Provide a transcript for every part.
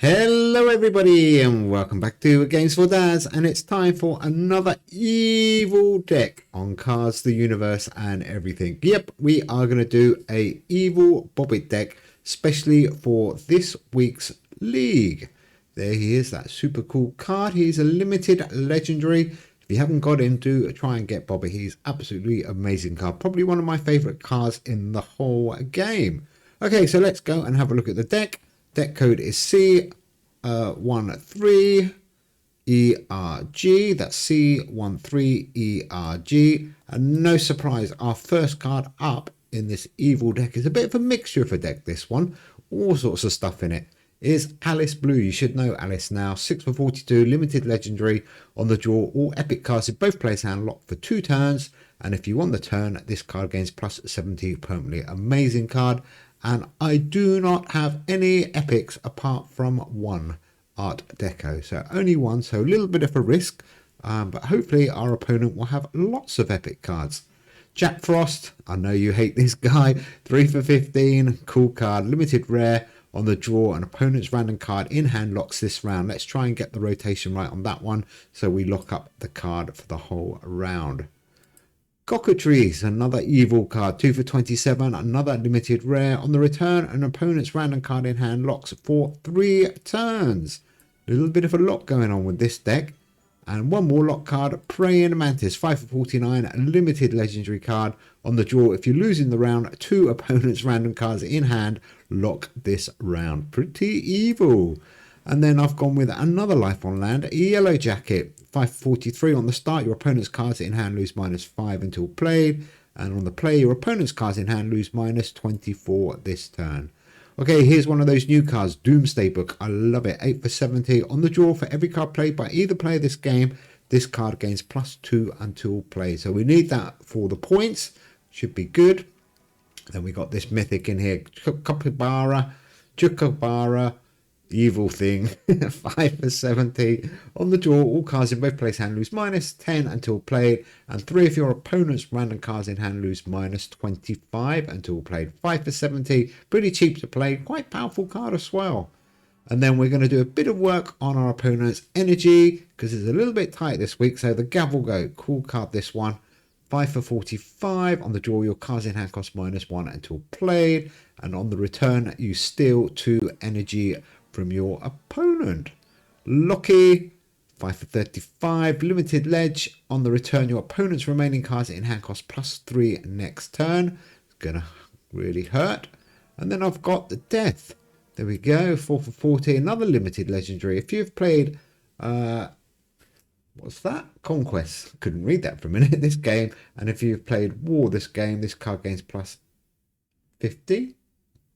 Hello everybody and welcome back to Games for Dads, and it's time for another evil deck on Cards, the Universe and everything. Yep, we are going to do a evil Bobbit deck especially for this week's league. There he is, that super cool card. He's a limited legendary. If you haven't got him, do try and get Bobbit. He's absolutely amazing card, probably one of my favorite cards in the whole game. Okay, so let's go and have a look at the deck. Deck code is C13ERG. That's C13ERG. And no surprise, our first card up in this evil deck is a bit of a mixture of a deck, this one. All sorts of stuff in it. Is Alice Blue. You should know Alice now. 6 for 42, limited legendary. On the draw, all epic cards in both players' hand locked for 2 turns. And if you won the turn, this card gains plus 70 permanently. Amazing card. And I do not have any epics apart from one Art Deco. So only one, so a little bit of a risk. But hopefully our opponent will have lots of epic cards. Jack Frost, I know you hate this guy. 3 for 15, cool card, limited rare. On the draw, an opponent's random card in hand locks this round. Let's try and get the rotation right on that one, so we lock up the card for the whole round. Cockatrice, another evil card, 2 for 27, another limited rare. On the return, an opponent's random card in hand locks for 3 turns. A little bit of a lock going on with this deck. And one more lock card, Praying Mantis, 5 for 49, a limited legendary card. On the draw, if you lose in the round, 2 opponents' random cards in hand lock this round. Pretty evil. And then I've gone with another life on land, a Yellow Jacket, 5 for 43. On the start, your opponent's cards in hand lose -5 until played. And on the play, your opponent's cards in hand lose -24 this turn. Okay, here's one of those new cards, Doomsday Book. I love it. 8 for 70. On the draw, for every card played by either player this game, this card gains +2 until played. So we need that for the points. Should be good. Then we got this mythic in here, Chukabara, evil thing. 5 for 70. On the draw, all cards in both players' hand lose -10 until played, and 3 of your opponent's random cards in hand lose -25 until played. 5 for 70, pretty cheap to play, quite powerful card as well. And then we're going to do a bit of work on our opponent's energy, because it's a little bit tight this week. So the Gavel Goat, cool card this one. 5 for 45. On the draw, your cards in hand cost -1 until played, and on the return, you steal 2 energy from your opponent. Lucky, 5 for 35, limited ledge. On the return, your opponent's remaining cards in hand cost +3 next turn. It's gonna really hurt. And then I've got the Death. There we go, 4 for 40, another limited legendary. If you've played what's that? Conquest. Couldn't read that for a minute. This game, and if you've played War this game, this card gains +50.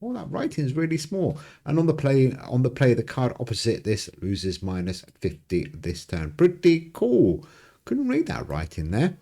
Oh, that writing is really small. And on the play, the card opposite this loses -50 this turn. Pretty cool. Couldn't read that writing there.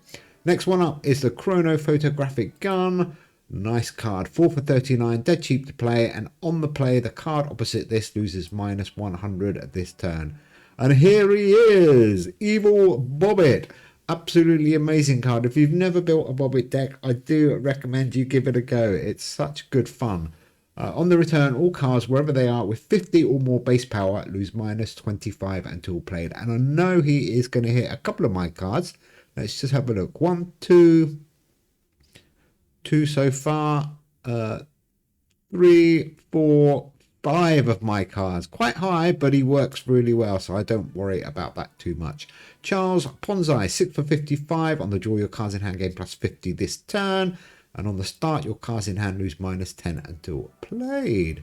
Next one up is the Chrono Photographic Gun. Nice card. 4 for 39, dead cheap to play. And on the play, the card opposite this loses -100 this turn. And here he is, Evil Bobbit. Absolutely amazing card. If you've never built a Bobbit deck, I do recommend you give it a go. It's such good fun. On the return, all cards, wherever they are, with 50 or more base power, lose -25 until played. And I know he is going to hit a couple of my cards. Let's just have a look. 1, 2 so far. 3, 4, 5 of my cards. Quite high, but he works really well, so I don't worry about that too much. Charles Ponzai, 6 for 55. On the draw, your cards in hand gain +50 this turn. And on the start, your cards in hand lose -10 until played.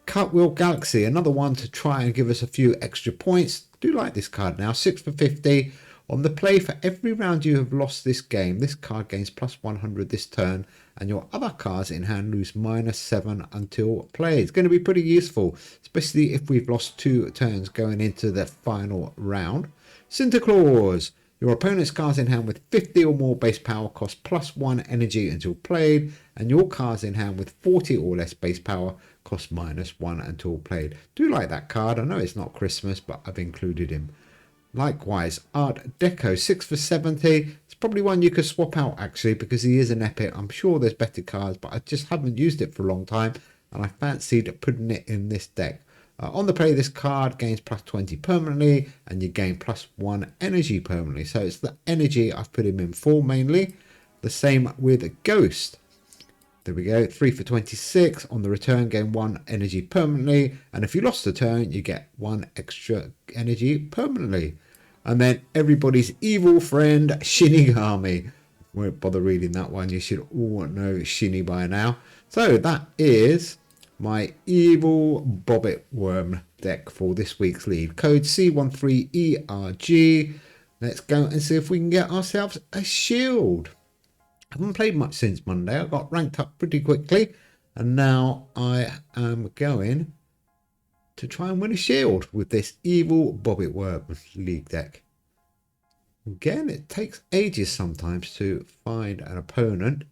Cartwheel Galaxy, another one to try and give us a few extra points. Do like this card now, 6 for 50. On the play, for every round you have lost this game, this card gains +100 this turn, and your other cards in hand lose -7 until played. It's going to be pretty useful, especially if we've lost 2 turns going into the final round. Santa Claus. Your opponent's cards in hand with 50 or more base power cost +1 energy until played, and your cards in hand with 40 or less base power cost -1 until played. Do like that card. I know it's not Christmas, but I've included him. Likewise, Art Deco, 6 for 70. It's probably one you could swap out actually, because he is an epic. I'm sure there's better cards, but I just haven't used it for a long time, and I fancied putting it in this deck. On the play, this card gains plus 20 permanently, and you gain plus 1 energy permanently. So it's the energy I've put him in for mainly. The same with Ghost. There we go, 3 for 26. On the return, gain 1 energy permanently. And if you lost the turn, you get 1 extra energy permanently. And then everybody's evil friend, Shinigami. Won't bother reading that one. You should all know Shini by now. So that is my evil Bobbit Worm deck for this week's lead. Code C13ERG. Let's go and see if we can get ourselves a shield. I haven't played much since Monday. I got ranked up pretty quickly, and now I am going to try and win a shield with this evil Bobbit Worm League deck. Again, it takes ages sometimes to find an opponent.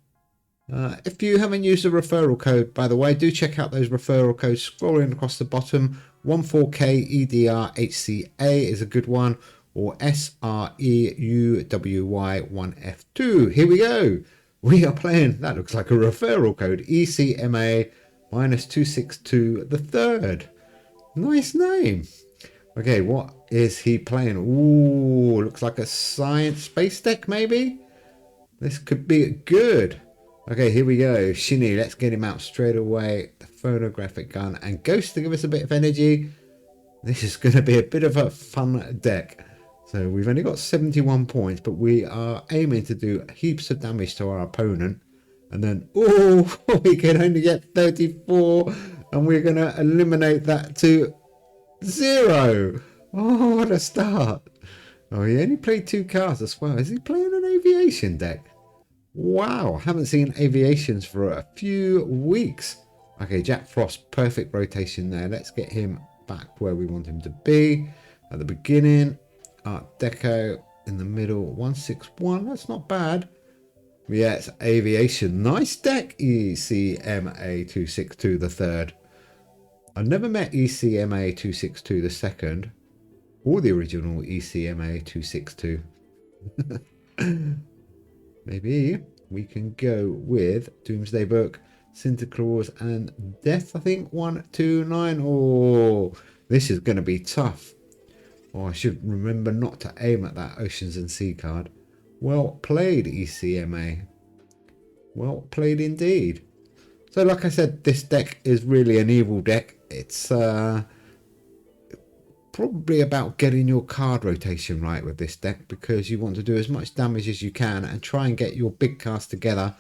If you haven't used a referral code, by the way, do check out those referral codes scrolling across the bottom. 14KEDRHCA is a good one, or SREUWY1F2. Here we go. We are playing, that looks like a referral code, ECMA -262 the third. Nice name. Okay, what is he playing? Ooh, looks like a science space deck maybe? This could be good. Okay, here we go. Shini, let's get him out straight away. The phonographic gun and Ghost to give us a bit of energy. This is going to be a bit of a fun deck. So we've only got 71 points, but we are aiming to do heaps of damage to our opponent. And then, oh, we can only get 34. And we're going to eliminate that to 0. Oh, what a start. Oh, he only played 2 cards as well. Is he playing an aviation deck? Wow, haven't seen aviations for a few weeks. Okay, Jack Frost, perfect rotation there. Let's get him back where we want him to be. At the beginning, Art Deco in the middle, 161. That's not bad. Yeah, it's aviation. Nice deck, ECMA262 the third. I never met ECMA262 the second, or the original ECMA262. Maybe we can go with Doomsday Book, Sinterklaas, and Death. I think 1, 2, 9. Oh, this is going to be tough. Oh, I should remember not to aim at that Oceans and Sea card. Well played, ECMA. Well played indeed. So, like I said, this deck is really an evil deck. It's probably about getting your card rotation right with this deck, because you want to do as much damage as you can and try and get your big cards together.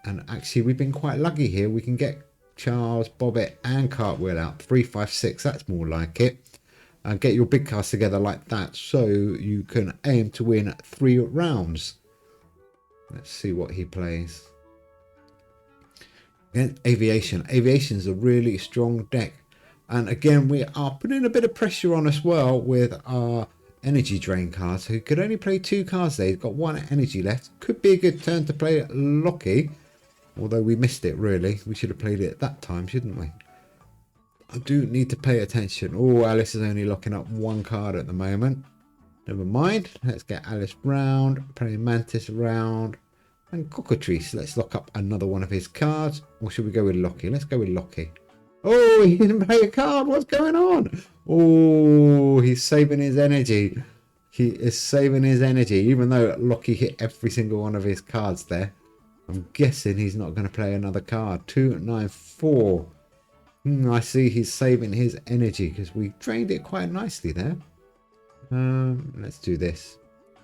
And actually, we've been quite lucky here. We can get Charles, Bobbit, and Cartwheel out. 3, 5, 6. That's more like it. And get your big cards together like that, so you can aim to win 3 rounds. Let's see what he plays. Again, Aviation. Aviation is a really strong deck. And again, we are putting a bit of pressure on as well with our energy drain cards. Who could only play 2 cards there. He's got 1 energy left. Could be a good turn to play Loki. Although we missed it, really. We should have played it at that time, shouldn't we? I do need to pay attention. Oh, Alice is only locking up 1 card at the moment. Never mind. Let's get Alice round. Play Mantis round. And Cockatrice. Let's lock up another one of his cards. Or should we go with Loki? Let's go with Loki. Oh, he didn't play a card. What's going on? Oh, he's saving his energy. He is saving his energy. Even though Loki hit every single one of his cards there. I'm guessing he's not going to play another card. 2, 9, 4. I see he's saving his energy because we drained it quite nicely there. Let's do this.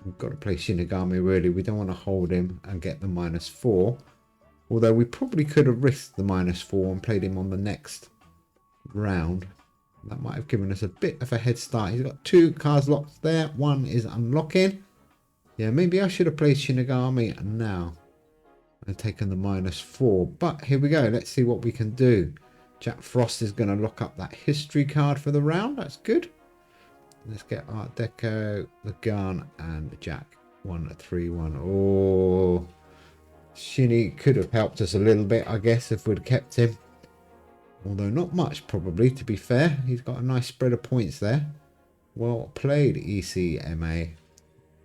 We've got to play Shinigami really. We don't want to hold him and get the -4. Although we probably could have risked the -4 and played him on the next round. That might have given us a bit of a head start. He's got 2 cards locked there. 1 is unlocking. Yeah, maybe I should have played Shinigami now and taken the -4. But here we go. Let's see what we can do. Jack Frost is going to lock up that history card for the round. That's good. Let's get Art Deco, the gun, and Jack. 1, 3, 1. Oh, Shinny could have helped us a little bit, I guess, if we'd kept him. Although not much, probably, to be fair. He's got a nice spread of points there. Well played, ECMA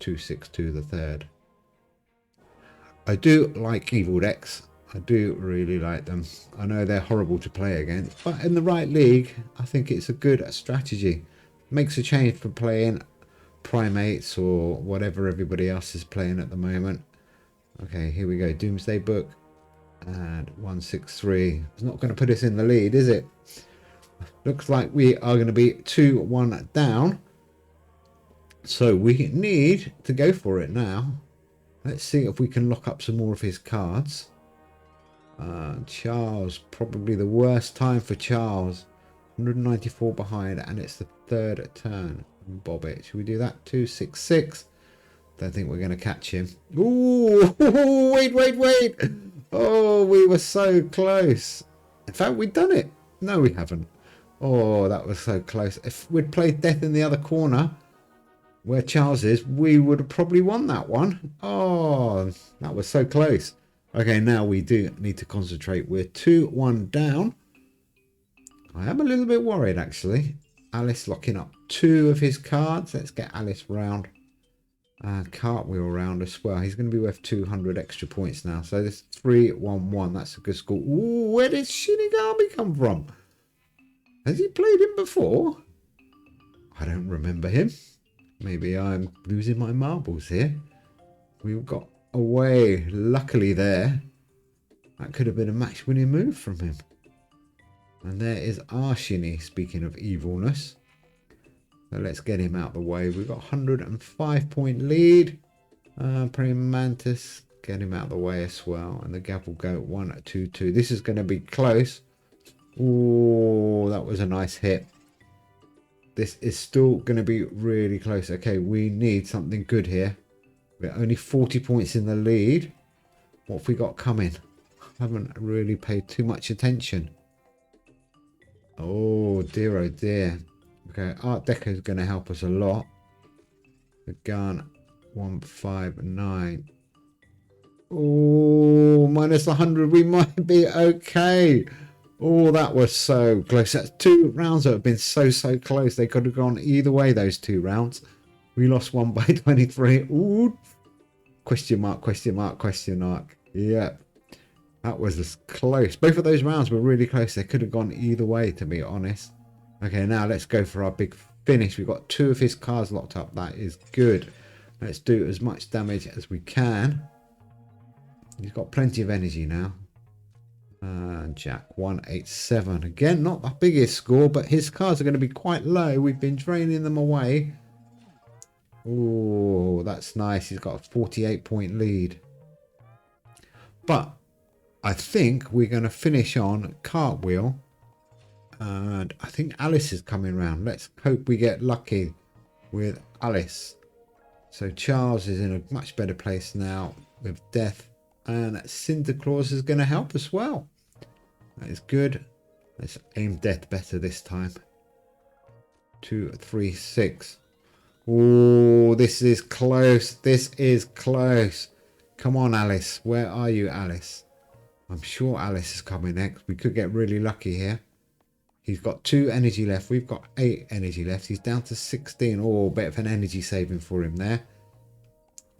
262 the third. I do like evil decks. I do really like them. I know they're horrible to play against, but in the right league, I think it's a good strategy. Makes a change for playing primates or whatever everybody else is playing at the moment. Okay, here we go. Doomsday Book and 163. It's not going to put us in the lead, is it? Looks like we are going to be 2-1 down. So we need to go for it now. Let's see if we can lock up some more of his cards. Charles, probably the worst time for Charles. 194 behind, and it's the third turn. Bobbit, should we do that? 266. Don't think we're going to catch him. Ooh, wait. Oh, we were so close. In fact, we've done it. No, we haven't. Oh, that was so close. If we'd played death in the other corner, where Charles is, we would have probably won that one. Oh, that was so close. Okay, now we do need to concentrate. We're 2-1 down. I am a little bit worried, actually. Alice locking up 2 of his cards. Let's get Alice round. Cartwheel round as well. He's going to be worth 200 extra points now. So this 3-1-1. That's a good score. Ooh, where did Shinigami come from? Has he played him before? I don't remember him. Maybe I'm losing my marbles here. We've got away, luckily there. That could have been a match-winning move from him. And there is our Shinny, speaking of evilness. So let's get him out the way. We've got 105-point lead. Praying Mantis, get him out the way as well. And the Gavel Goat 1-2-2. This is going to be close. Oh, that was a nice hit. This is still going to be really close. Okay, we need something good here. We're only 40 points in the lead. What have we got coming? I haven't really paid too much attention. Oh dear, oh dear. Okay, Art Deco is going to help us a lot. The gun 159. Oh, minus 100. We might be okay. Oh, that was so close. That's 2 rounds that have been so close. They could have gone either way, those 2 rounds. We lost one by 23. Ooh. Question mark, question mark, question mark. Yeah. That was close. Both of those rounds were really close. They could have gone either way, to be honest. Okay, now let's go for our big finish. We've got 2 of his cards locked up. That is good. Let's do as much damage as we can. He's got plenty of energy now. Jack 187. Again, not the biggest score, but his cards are going to be quite low. We've been draining them away. Oh, that's nice. He's got a 48-point lead. But I think we're going to finish on Cartwheel. And I think Alice is coming round. Let's hope we get lucky with Alice. So Charles is in a much better place now with Death. And Cinder Claus is going to help as well. That is good. Let's aim Death better this time. 2, 3, 6. Oh, this is close. This is close. Come on, Alice. Where are you, Alice? I'm sure Alice is coming next. We could get really lucky here. He's got 2 energy left. We've got 8 energy left. He's down to 16. Oh, a bit of an energy saving for him there.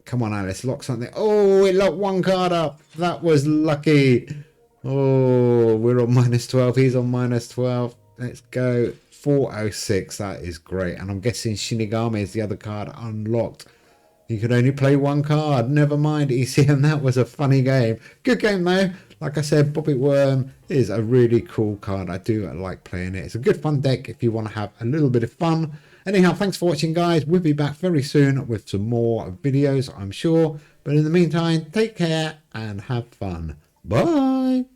Come on, Alice. Lock something. Oh, it locked 1 card up. That was lucky. Oh, we're on minus 12. He's on minus 12. Let's go. 406. That is great. And I'm guessing Shinigami is the other card unlocked. He could only play 1 card. Never mind, ECM. That was a funny game. Good game, though. Like I said, Bobbit Worm is a really cool card. I do like playing it. It's a good fun deck if you want to have a little bit of fun. Anyhow, thanks for watching, guys. We'll be back very soon with some more videos, I'm sure. But in the meantime, take care and have fun. Bye.